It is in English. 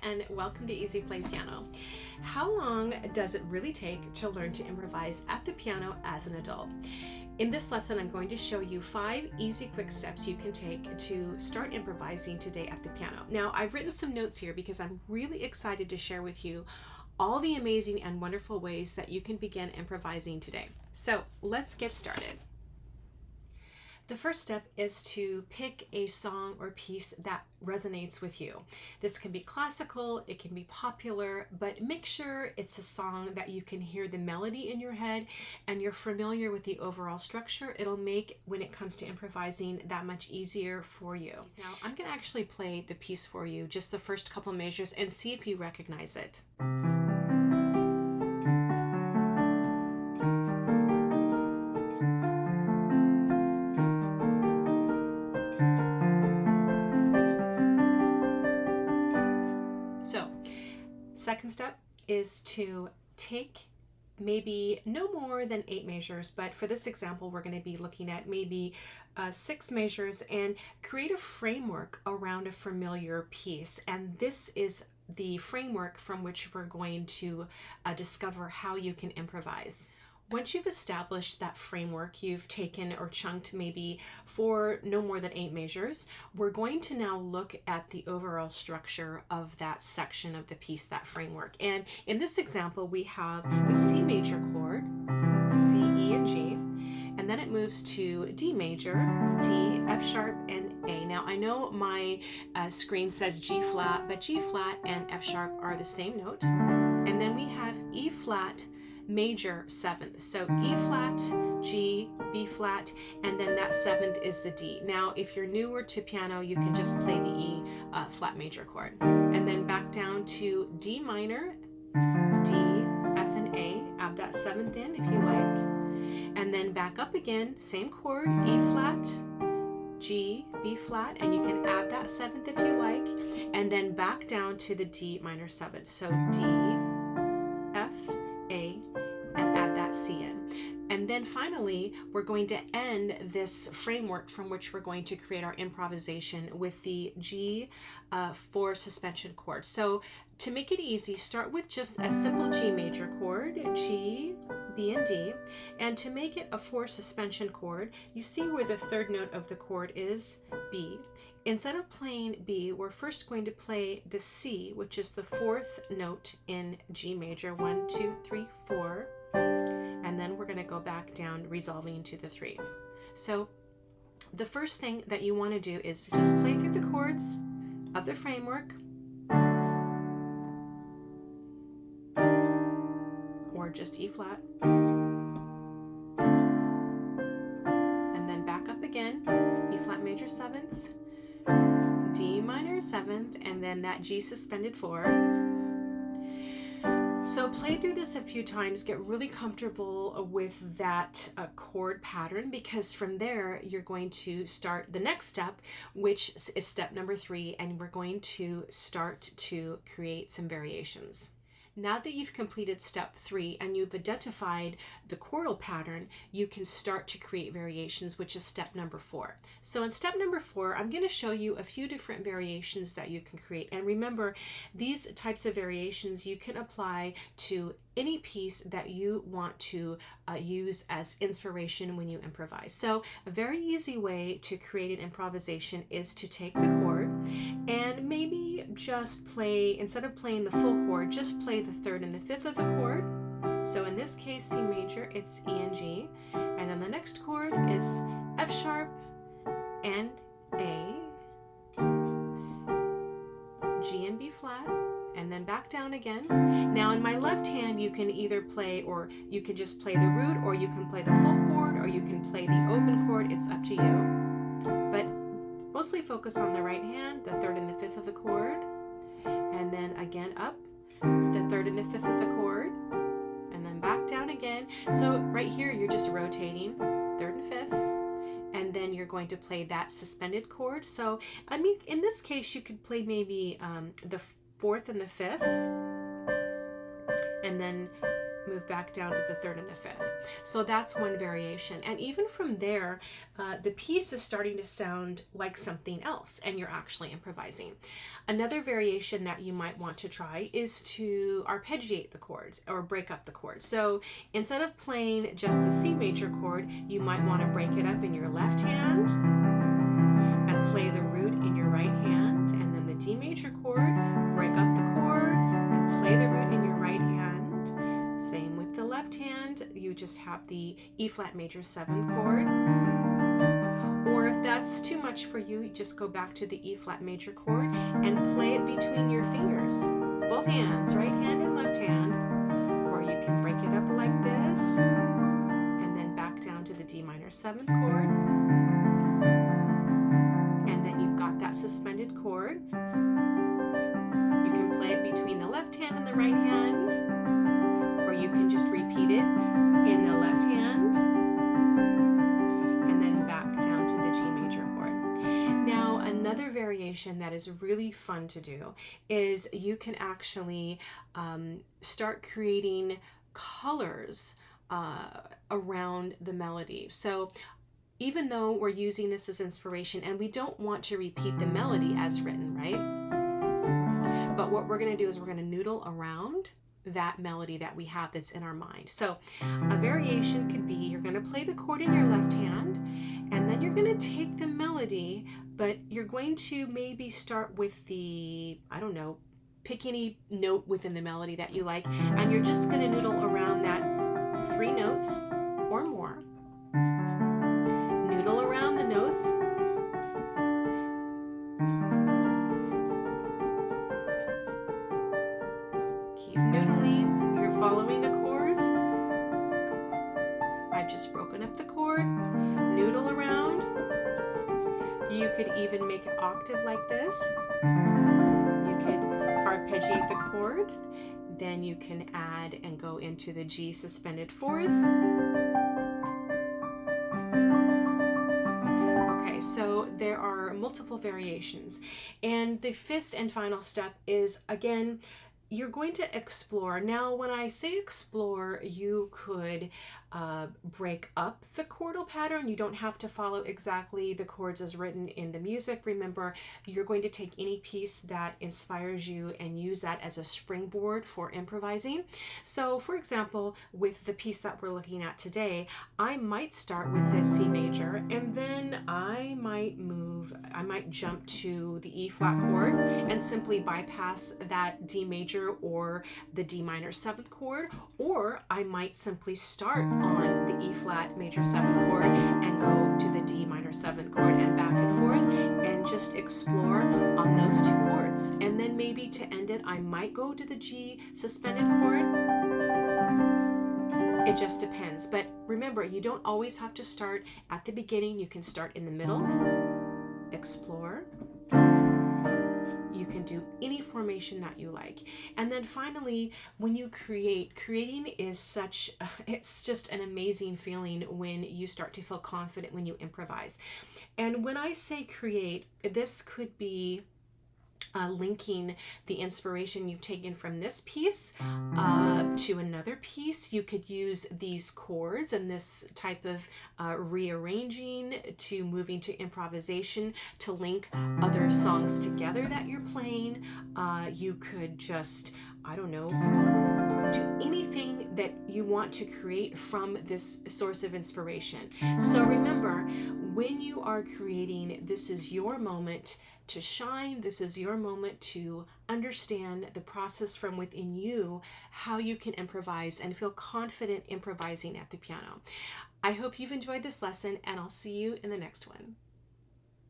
and welcome to Easy Play Piano. How long does it really take to learn to improvise at the piano as an adult? In this lesson, I'm going to show you 5 easy quick steps you can take to start improvising today at the piano. Now, I've written some notes here because I'm really excited to share with you all the amazing and wonderful ways that you can begin improvising today. So let's get started. The first step is to pick a song or piece that resonates with you. This can be classical, it can be popular, but make sure it's a song that you can hear the melody in your head and you're familiar with the overall structure. It'll make, when it comes to improvising, that much easier for you. Now, I'm going to actually play the piece for you, just the first couple measures, and see if you recognize it. Second step is to take maybe no more than 8 measures, but for this example, we're going to be looking at maybe 6 measures and create a framework around a familiar piece. And this is the framework from which we're going to discover how you can improvise. Once you've established that framework, you've taken or chunked maybe for no more than 8 measures, we're going to now look at the overall structure of that section of the piece, that framework. And in this example, we have the C major chord, C, E, and G, and then it moves to D major, D, F sharp, and A. Now, I know my screen says G flat, but G flat and F sharp are the same note. And then we have E flat, major 7th. So E flat, G, B flat, and then that 7th is the D. Now, if you're newer to piano, you can just play the E flat major chord. And then back down to D minor, D, F, and A. Add that 7th in if you like. And then back up again, same chord, E flat, G, B flat, and you can add that 7th if you like. And then back down to the D minor 7th. So D, F, A, and add that C in. And then finally, we're going to end this framework from which we're going to create our improvisation with the G for suspension chord. So to make it easy, start with just a simple G major chord, G, B, and D. And to make it a 4 suspension chord, you see where the 3rd note of the chord is B. Instead of playing B, we're first going to play the C, which is the 4th note in G major, 1, 2, 3, 4. And then we're going to go back down, resolving to the 3. So the first thing that you want to do is to just play through the chords of the framework, or just E flat, and then back up again, E flat major 7th, D minor 7th, and then that G suspended 4. So play through this a few times, get really comfortable with that chord pattern, because from there you're going to start the next step, which is step number 3, and we're going to start to create some variations. Now that you've completed step 3 and you've identified the chordal pattern, you can start to create variations, which is step number 4. So in step number 4, I'm going to show you a few different variations that you can create. And remember, these types of variations you can apply to any piece that you want to use as inspiration when you improvise. So a very easy way to create an improvisation is to take the chord and maybe just play, instead of playing the full chord, just play the 3rd and the 5th of the chord. So in this case, C major, it's E and G. And then the next chord is F sharp and A, G and B flat, and then back down again. Now in my left hand, you can either play, or you can just play the root, or you can play the full chord, or you can play the open chord. It's up to you. But mostly focus on the right hand, the 3rd and the 5th of the chord, and then again up, the 3rd and the 5th of the chord, and then back down again. So right here, you're just rotating 3rd and 5th, and then you're going to play that suspended chord. So, I mean, in this case, you could play maybe the 4th and the 5th, and then move back down to the third and the fifth. So that's one variation. And even from there, the piece is starting to sound like something else, and you're actually improvising. Another variation that you might want to try is to arpeggiate the chords or break up the chords. So instead of playing just the C major chord, you might want to break it up in your left hand and play the root in your right hand, and then the D major chord, break up the chord and play the root in your right hand. Same with the left hand, you just have the E flat major 7th chord. Or if that's too much for you, you just go back to the E flat major chord and play it between your fingers, both hands, right hand and left hand. Or you can break it up like this and then back down to the D minor 7th chord. And then you've got that suspended chord. You can play it between the left hand and the right hand, or you can just repeat it in the left hand and then back down to the G major chord. Now, another variation that is really fun to do is you can actually start creating colors around the melody. So even though we're using this as inspiration and we don't want to repeat the melody as written, right? But what we're going to do is we're going to noodle around that melody that we have that's in our mind. So a variation could be you're going to play the chord in your left hand, and then you're going to take the melody, but you're going to maybe start with the, I don't know, pick any note within the melody that you like, and you're just going to noodle around that 3 notes or more. Noodle around the notes. Keep noodling. You're following the chords. I've just broken up the chord. Noodle around. You could even make an octave like this. You could arpeggiate the chord. Then you can add and go into the G suspended 4th. So there are multiple variations. And the 5th and final step is, again, you're going to explore. Now, when I say explore, you could break up the chordal pattern. You don't have to follow exactly the chords as written in the music. Remember, you're going to take any piece that inspires you and use that as a springboard for improvising. So, for example, with the piece that we're looking at today, I might start with this C major, and then I might jump to the E flat chord and simply bypass that D major or the D minor 7th chord, or I might simply start on the E flat major 7th chord and go to the D minor 7th chord and back and forth and just explore on those 2 chords. And then maybe to end it, I might go to the G suspended chord. It just depends. But remember, you don't always have to start at the beginning. You can start in the middle, explore. You can do any formation that you like. And then finally, when you creating is it's just an amazing feeling when you start to feel confident when you improvise. And when I say create, this could be linking the inspiration you've taken from this piece to another piece. You could use these chords and this type of rearranging to moving to improvisation to link other songs together that you're playing. You could just, I don't know, do anything that you want to create from this source of inspiration. So remember, when you are creating, this is your moment to shine. This is your moment to understand the process from within you, how you can improvise and feel confident improvising at the piano. I hope you've enjoyed this lesson, and I'll see you in the next one.